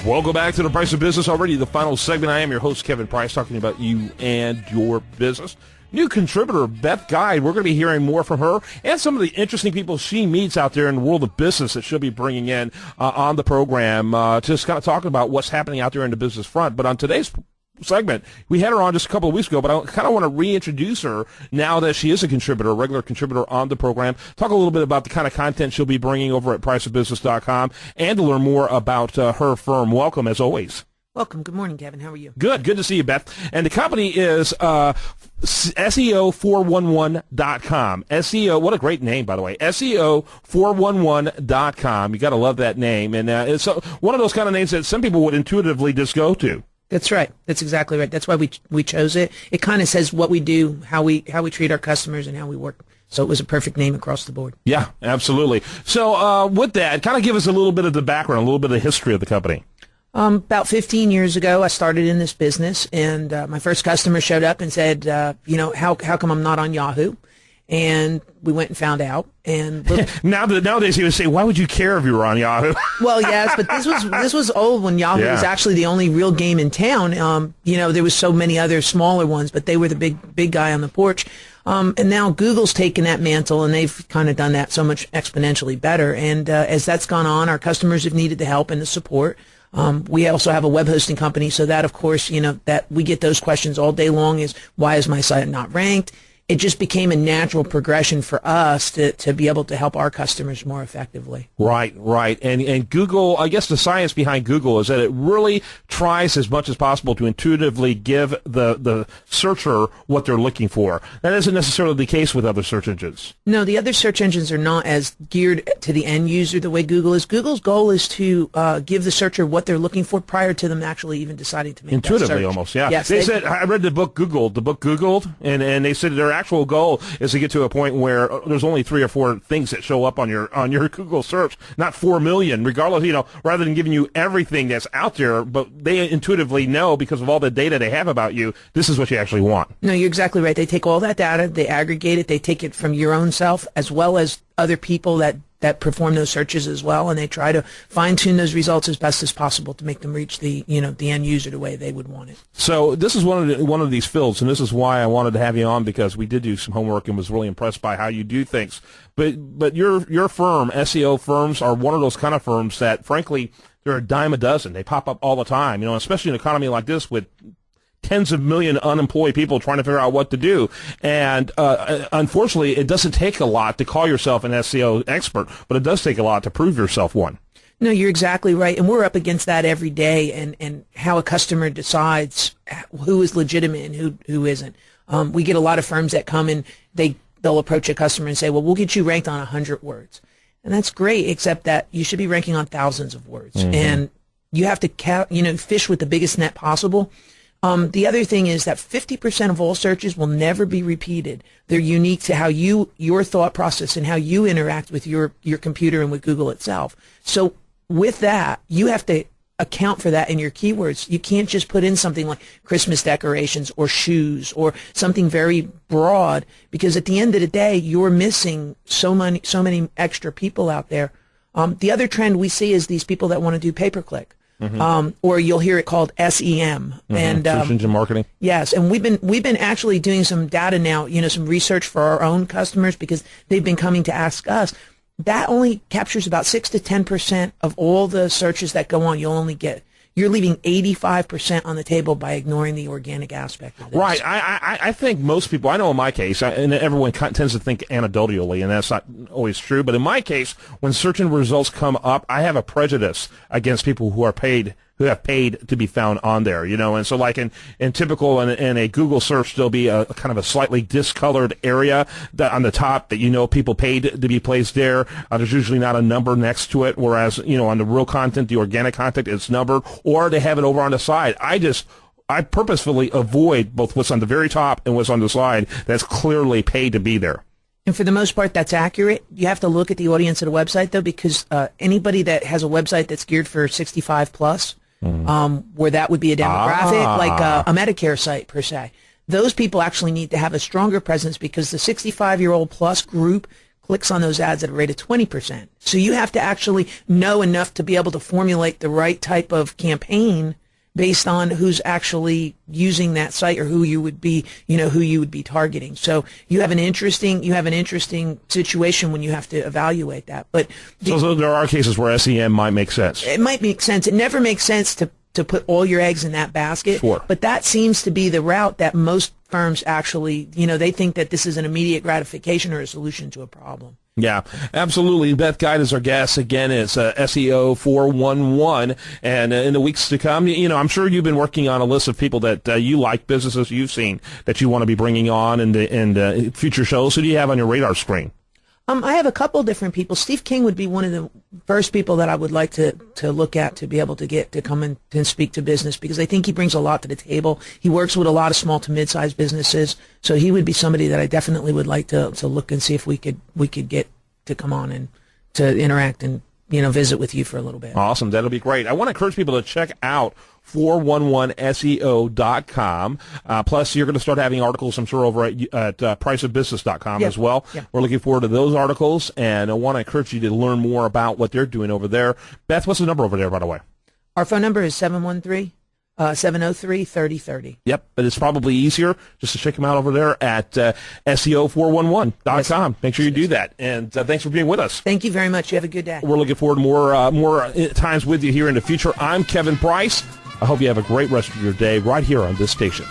Welcome back to The Price of Business. Already the final segment. I am your host, Kevin Price, talking about you and your business. New contributor, Beth Guide. We're going to be hearing more from her and some of the interesting people she meets out there in the world of business that she'll be bringing in on the program, just kind of talking about what's happening out there in the business front. But on today's segment, we had her on just a couple of weeks ago, but I kind of want to reintroduce her now that she is a contributor, a regular contributor on the program. Talk a little bit about the kind of content she'll be bringing over at priceofbusiness.com and to learn more about her firm. Welcome, as always. Welcome. Good morning, Kevin. How are you? Good to see you, Beth. And the company is SEO411.com. SEO, what a great name, by the way. SEO411.com. You got to love that name. And it's one of those kind of names that some people would intuitively just go to. That's right. That's exactly right. That's why we chose it. It kind of says what we do, how we treat our customers, and how we work. So it was a perfect name across the board. Yeah, absolutely. So with that, kind of give us a little bit of the background, a little bit of the history of the company. About 15 years ago, I started in this business, and my first customer showed up and said, how come I'm not on Yahoo? And we went and found out. And nowadays he would say, why would you care if you were on Yahoo? Well, yes, but this was old when Yahoo was actually the only real game in town. There was so many other smaller ones, but they were the big guy on the porch. And now Google's taken that mantle, and they've kind of done that so much exponentially better. And as that's gone on, our customers have needed the help and the support. We also have a web hosting company, so that, of course, that we get those questions all day long is, why is my site not ranked? It just became a natural progression for us to be able to help our customers more effectively. Right. And Google, I guess the science behind Google is that it really tries as much as possible to intuitively give the searcher what they're looking for. That isn't necessarily the case with other search engines. No, the other search engines are not as geared to the end user the way Google is. Google's goal is to give the searcher what they're looking for prior to them actually even deciding to make intuitively that search. Almost, yeah. Yes, they said, I read the book Googled, and they said their actual goal is to get to a point where there's only 3 or 4 things that show up on your Google search, not 4 million, regardless, rather than giving you everything that's out there, but they intuitively know because of all the data they have about you, this is what you actually want. No, you're exactly right. They take all that data, they aggregate it, they take it from your own self as well as other people that perform those searches as well, and they try to fine-tune those results as best as possible to make them reach the end user the way they would want it. So this is one of these fields, and this is why I wanted to have you on, because we did do some homework and was really impressed by how you do things. But your firm, SEO firms, are one of those kind of firms that, frankly, they're a dime a dozen. They pop up all the time, especially in an economy like this with tens of million unemployed people trying to figure out what to do. And unfortunately, it doesn't take a lot to call yourself an SEO expert, but it does take a lot to prove yourself one. No, you're exactly right. And we're up against that every day, and how a customer decides who is legitimate and who isn't. We get a lot of firms that come and they'll approach a customer and say, well, we'll get you ranked on 100 words. And that's great, except that you should be ranking on thousands of words. Mm-hmm. And you have to fish with the biggest net possible. The other thing is that 50% of all searches will never be repeated. They're unique to how your thought process and how you interact with your computer and with Google itself. So with that, you have to account for that in your keywords. You can't just put in something like Christmas decorations or shoes or something very broad, because at the end of the day, you're missing so many extra people out there. The other trend we see is these people that want to do pay-per-click. Mm-hmm. Or you'll hear it called SEM, mm-hmm. and search engine marketing. Yes, and we've been actually doing some data now, some research for our own customers, because they've been coming to ask us. That only captures about 6 to 10% of all the searches that go on. You're leaving 85% on the table by ignoring the organic aspect of this. Right. I think most people, I know in my case, and everyone tends to think anecdotally, and that's not always true, but in my case, when search engine results come up, I have a prejudice against people who have paid to be found on there, and so like in typical in a Google search, there'll be a kind of a slightly discolored area that on the top that people paid to be placed there. There's usually not a number next to it, whereas on the real content, the organic content, it's numbered, or they have it over on the side. I purposefully avoid both what's on the very top and what's on the side that's clearly paid to be there. And for the most part, that's accurate. You have to look at the audience of the website, though, because anybody that has a website that's geared for 65 plus, where that would be a demographic, like a Medicare site per se, those people actually need to have a stronger presence, because the 65-year-old plus group clicks on those ads at a rate of 20%. So you have to actually know enough to be able to formulate the right type of campaign based on who's actually using that site or who you would be, who you would be targeting. So you have an interesting situation when you have to evaluate that. But so there are cases where SEM might make sense. It might make sense. It never makes sense to put all your eggs in that basket. Sure. But that seems to be the route that most firms actually, they think that this is an immediate gratification or a solution to a problem. Yeah, absolutely. Beth Guide is our guest. Again, it's SEO 411. And in the weeks to come, I'm sure you've been working on a list of people that you like, businesses you've seen that you want to be bringing on in future shows. Who do you have on your radar screen? I have a couple different people. Steve King would be one of the first people that I would like to look at to be able to get to come in and speak to business, because I think he brings a lot to the table. He works with a lot of small to mid-sized businesses, so he would be somebody that I definitely would like to look and see if we could get to come on and to interact and visit with you for a little bit. Awesome. That'll be great. I want to encourage people to check out 411seo.com. Plus, you're going to start having articles, I'm sure, over at priceofbusiness.com as well. Yeah. We're looking forward to those articles, and I want to encourage you to learn more about what they're doing over there. Beth, what's the number over there, by the way? Our phone number is 713-703-3030. Yep, but it's probably easier just to check them out over there at SEO411.com. Yes. Make sure you do that. And thanks for being with us. Thank you very much. You have a good day. We're looking forward to more times with you here in the future. I'm Kevin Price. I hope you have a great rest of your day right here on this station.